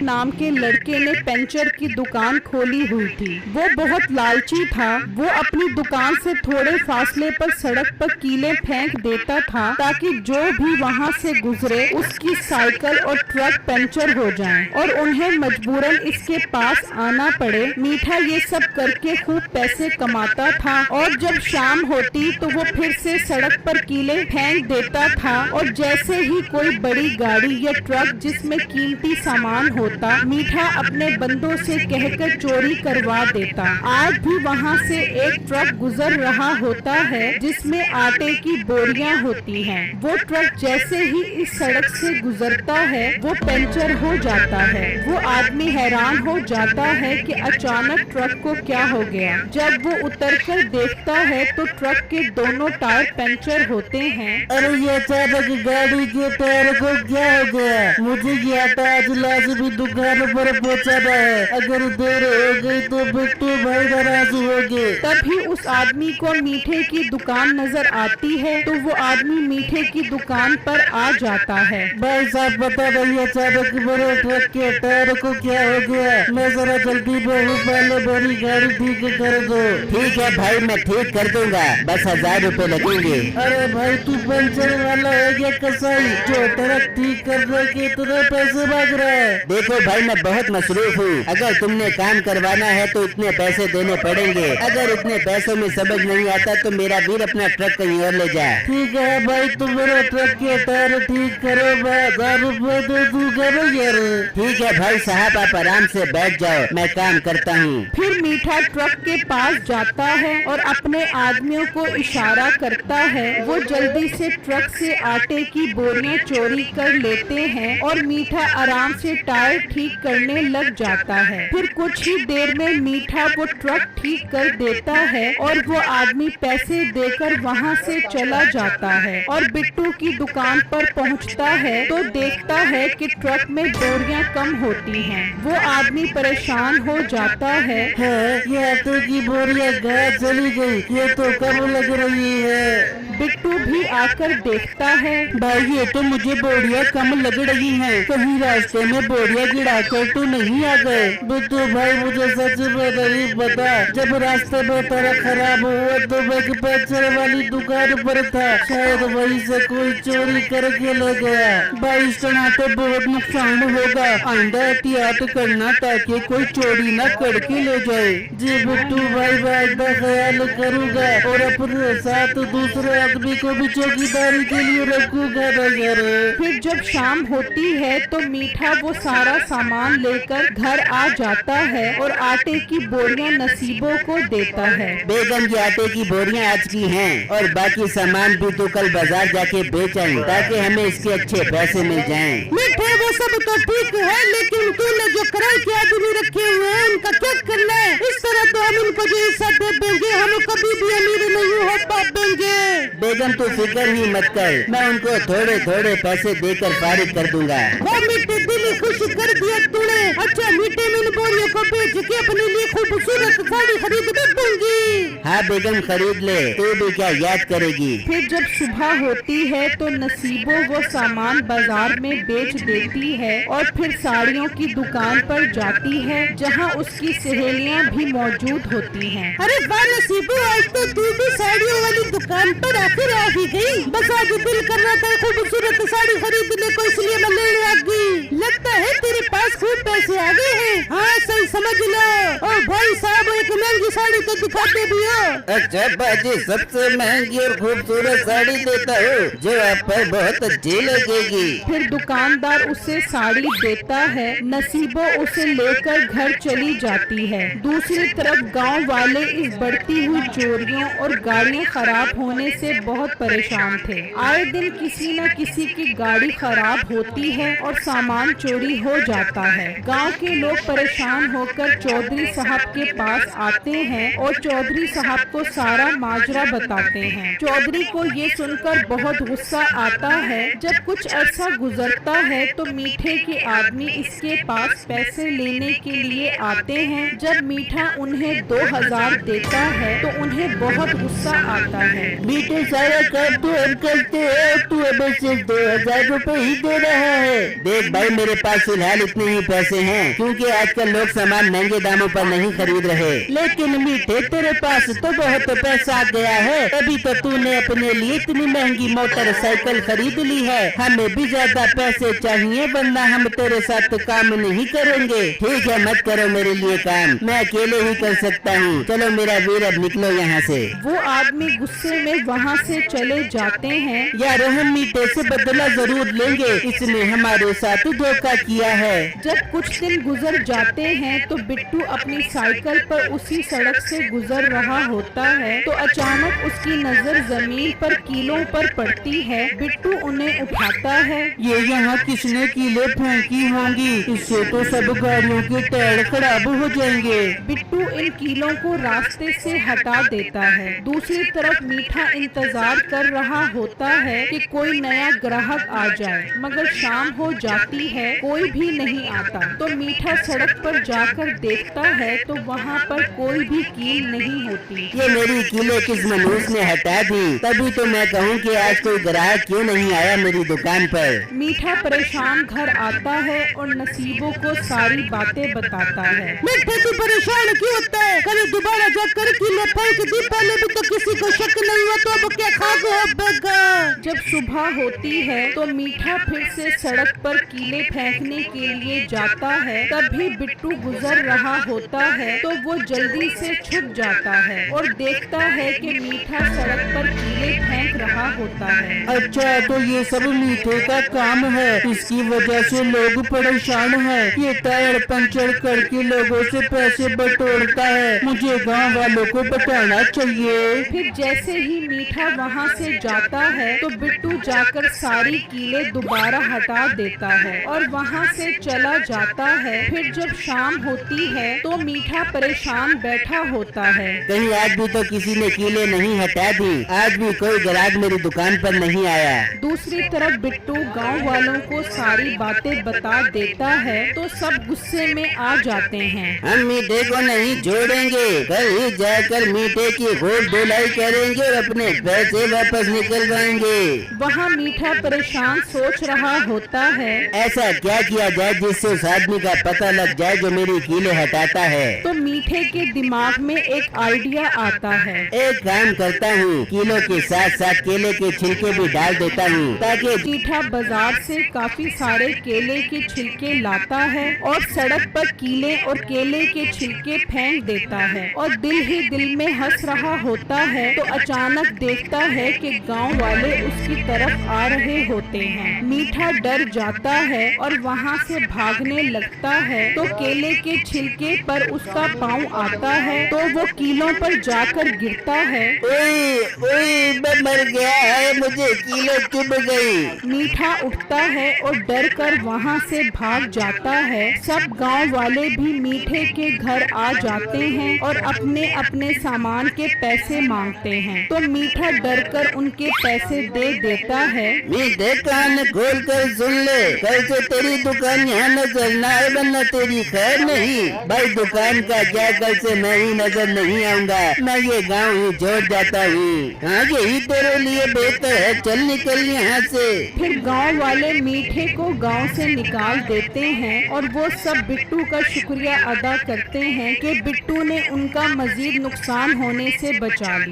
शेख नाम के लड़के ने पंचर की दुकान खोली हुई थी। वो बहुत लालची था। वो अपनी दुकान से थोड़े फासले पर सड़क पर कीले फेंक देता था ताकि जो भी वहाँ से गुजरे उसकी साइकिल और ट्रक पंचर हो जाएं और उन्हें मजबूरन इसके पास आना पड़े। मीठा ये सब करके खूब पैसे कमाता था और जब शाम होती तो वो फिर से सड़क पर कीले फेंक देता था और जैसे ही कोई बड़ी गाड़ी या ट्रक जिसमें कीमती सामान होता, मीठा अपने बंदों से कहकर चोरी करवा देता। आज भी वहाँ से एक ट्रक गुजर रहा होता है जिसमें आटे की बोरियां होती हैं। वो ट्रक जैसे ही इस सड़क से गुजरता है वो पंचर हो जाता है। वो आदमी हैरान हो जाता है कि अचानक ट्रक को क्या हो गया। जब वो उतरकर देखता है तो ट्रक के दोनों टायर पंचर होते हैं। अरे ये अचानक गाड़ी के टायर को क्या हो गया? मुझे ये आटा आज लाजमी दुकान पर पहुंचाना है। अगर देर हो गई तो बिट्टू भाई नाराज होंगे। तभी उस आदमी को मीठे की दुकान नजर आती है तो वो आदमी मीठे की दुकान पर आ जाता है। भाई साहब बता रही अचानक मेरे ट्रक के टायर को क्या हो गया? मैं जरा जल्दी में पहले मेरी गाड़ी ठीक कर दो। ठीक है भाई, मैं ठीक कर दूंगा, बस 1000 रुपए लगेंगे। अरे भाई तू पंचर वाला है क्या कसाई जो ट्रक ठीक करने के इतने पैसे मांग रहा है? देखो भाई मैं बहुत मसरूफ हूँ। अगर तुमने काम करवाना है तो इतने पैसे देने पड़ेंगे। अगर इतने पैसों में समझ नहीं आता तो मेरा वीर अपना ट्रक कहीं और ले जा। ठीक है भाई तुम मेरे ट्रक के टायर ठीक करो, मैं 1000 रुपए दे दूंगा यार। ठीक है भाई साहब, आप आराम से बैठ जाओ, मैं काम करता हूँ। फिर मीठा ट्रक के पास जाता है और अपने आदमियों को इशारा करता है। वो जल्दी से ट्रक से आटे की बोरियां चोरी कर लेते हैं और मीठा आराम से टायर ठीक करने लग जाता है। फिर कुछ ही देर में मीठा वो ट्रक ठीक कर देता है और वो आदमी पैसे देकर वहाँ से चला जाता है और बिट्टू की दुकान पर पहुँचता है तो देखता है कि ट्रक में बोरियां कम होती हैं। वो आदमी परेशान हो जाता है। ये आटे की बोरियां गायब चली गई, ये तो कम लग रही है। बिट्टू भी आकर देखता है। भाई ये तो मुझे बोरियां कम लग रही हैं। कहीं रास्ते में बोरियां गिराकर तो नहीं आ गए? बिट्टू भाई मुझे सच में नहीं पता। जब रास्ते में तरह खराब हुआ तो मैं पंचर वाली दुकान पर था, शायद वहीं से कोई चोरी करके ले गया। भाई इस तरह तो बहुत नुकसान होगा, आइंदा एहतियात करना ताकि कोई चोरी न करके ले जाए। जी बिट्टू भाई मैं आइंदा ख्याल करूँगा और अपने साथ दूसरे आदमी को भी चौकीदारी के लिए रखूंगा नजर। फिर जब शाम होती है तो मीठा वो सारा सामान लेकर घर आ जाता है और आटे की बोरियां नसीबों को देता है। बेगम की आटे की बोरियां आज की हैं और बाकी सामान भी तो कल बाजार जाके बेच आए ताकि हमें इसके अच्छे पैसे मिल जाएं। मीठे वो सब तो ठीक है, लेकिन तूने जो किराए के आदमी रखे हुए हैं उनका क्या करना है? इस तरह तो हम उनको जो हिस्सा दे देंगे, हम कभी भी अमीर नहीं हो पाएंगे। बेगम तू फिक्र ही मत कर, मैं उनको थोड़े थोड़े पैसे देकर फारिग कर दूंगा। वो मीठे दिल खुश कर दिया तूने। अच्छा मीठे में बोरियों को बेच के अपने लिए खूबसूरत साड़ी खरीद दूंगी। हाँ बेगम खरीद ले, तू भी क्या याद करेगी। फिर जब सुबह होती है तो नसीबो वो सामान बाजार में बेच देती है और फिर साड़ियों की दुकान पर जाती है जहाँ उसकी सहेलियाँ भी मौजूद होती हैं। अरे वाह नसीबो, आज तो तू भी साड़ियों वाली दुकान पर आखिर आ भी गई। बस आज दिल कर रहा था खूबसूरत साड़ी खरीदने को, इसलिए मैं लेने आ गई। लगता है तेरे पास खूब पैसे आ गए हैं। हाँ सही समझ लो। और भाई साहब एक महंगी साड़ी तो दिखाते भी हो। अच्छा बाजी, सबसे महंगी और खूबसूरत साड़ी देता हूँ जो आप पर बहुत अच्छी लगेगी। फिर दुकानदार उसे साड़ी देता है। नसीबो उसे लेकर घर चली जाती है। दूसरी तरफ गांव वाले इस बढ़ती हुई चोरियों और गाड़ियां खराब होने से बहुत परेशान थे। आए दिन किसी न किसी की गाड़ी खराब होती है और सामान चोरी हो जाता है। गांव के लोग परेशान होकर चौधरी साहब के पास आते हैं और चौधरी साहब को सारा माजरा बताते हैं। चौधरी को ये सुनकर बहुत गुस्सा आता है। जब कुछ अरसा गुजरता है तो मीठे के आदमी इसके पास पैसे लेने के लिए आते हैं। जब मीठा उन्हें 2000 देता है तो उन्हें बहुत गुस्सा आता है। मीठे सारा काम तो हम करते हैं, तू हमें सिर्फ 2000 रुपए ही दे रहा है। देख भाई, मेरे पास फिलहाल इतने ही पैसे हैं क्योंकि आजकल लोग सामान महंगे दामों पर नहीं खरीद रहे। लेकिन मीठे तेरे पास तो बहुत पैसा आ गया है, अभी तो तूने अपने लिए इतनी महंगी मोटरसाइकिल खरीद ली है। हमें भी ज्यादा पैसे चाहिए वरना हम तेरे साथ काम नहीं करेंगे। ठीक है, मत करो मेरे लिए काम, मैं अकेले ही कर सकता हूँ। चलो मेरा वीर, अब निकलो यहाँ से। वो आदमी गुस्से में वहाँ से चले जाते हैं। यार हम मीठे से बदला जरूर लेंगे, इसने हमारे साथ धोखा किया है। जब कुछ दिन गुजर जाते हैं तो बिट्टू अपनी साइकिल पर उसी सड़क से गुजर रहा होता है तो अचानक उसकी नजर जमीन पर कीलों पर पड़ती है। बिट्टू उन्हें उठाता है। ये यहाँ किसने कीले फेंकी होंगी, इससे तो सब गाड़ियों के टायर खराब हो जाएंगे। बिट्टू इन कीलों को रास्ते से हटा देता है। दूसरी तरफ मीठा इंतजार कर रहा होता है कि कोई नया ग्राहक आ जाए, मगर शाम हो जाती है, कोई भी नहीं आता। तो मीठा सड़क पर जाकर देखता है तो वहाँ पर कोई भी कील नहीं होती। ये मेरी कीले किस मनहूस ने हटा दी, तभी तो मैं कहूँ कि आज कोई ग्राहक क्यों नहीं आया मेरी दुकान पर। मीठा परेशान घर आता है और नसीबों को सारी बातें बताता है। मीठे तू परेशान क्यों होता है, कल दोबारा जाकर कीले फेंक दी, पहले भी तो किसी को शक नहीं हुआ तो अब क्या खा गया। जब सुबह होती है तो मीठा फिर से सड़क पर कीले फेंकने के लिए जाता है। तभी बिट्टू गुजर रहा होता है तो वो जल्दी से छुप जाता है और देखता है कि मीठा सड़क पर कीले फेंक रहा होता है। अच्छा, तो ये सब मीठे का काम है, इसकी वजह से लोग परेशान हैं। ये टायर पंचर करके लोगों से पैसे बटोरता है, मुझे गांव वालों को बताना चाहिए। फिर जैसे ही मीठा वहाँ से जाता है तो बिट्टू जाकर सारी कीले दोबारा हटा देता है और वहाँ से चला जाता है। फिर जब शाम होती है तो मीठा परेशान बैठा होता है। कहीं आज भी तो किसी ने कीले नहीं हटा दी, आज भी कोई ग्राहक मेरी दुकान पर नहीं आया। दूसरी तरफ बिट्टू गांव वालों को सारी बातें बता देता है तो सब गुस्से में आ जाते हैं। हम मीठे को नहीं छोड़ेंगे, कल ही जाकर मीठे की खूब धुलाई करेंगे और अपने पैसे वापस निकलवाएंगे। वहाँ मीठा परेशान सोच रहा होता है, ऐसा क्या किया जाए जिससे उस आदमी का पता लग जाए जो मेरी कीले हटाता है। तो मीठे के दिमाग में एक आइडिया आता है। एक काम करता हूँ, कीलों के साथ साथ केले के छिलके भी डाल देता हूँ ताकि मीठा बाजार से काफी सारे केले के छिलके लाता है और सड़क पर कीले और केले के छिलके फेंक देता है और दिल ही दिल में हंस रहा होता है तो अचानक देखता है कि गांव वाले उसकी तरफ आ रहे होते हैं। मीठा डर जाता है और वहाँ से भागने लगता है तो केले के छिलके पर उसका पाँव आता है तो वो कीलों पर जाकर गिरता है। ओए ओए, मैं मर गया है, मुझे कीले चुभ गई। मीठा उठता है और डर कर वहाँ से भाग जाता है। सब गांव वाले भी मीठे के घर आ जाते हैं और अपने अपने सामान के पैसे मांगते हैं तो मीठा डर कर उनके पैसे दे देता है। मीठे कान खोल कर सुन ले, कल से तेरी दुकान यहाँ नजर न आए वरना तेरी खैर नहीं। भाई दुकान का क्या, कल से मैं ही नजर नहीं आऊंगा, मैं ये गांव ही छोड़ जाता हूँ। हाँ, यही तेरे लिए बेहतर है, चल निकल यहाँ से। फिर गांव वाले मीठे को गांव से निकाल देते हैं और वो सब बिट्टू का शुक्रिया अदा करते हैं कि बिट्टू ने उनका मजीद नुकसान होने से बचा लिया।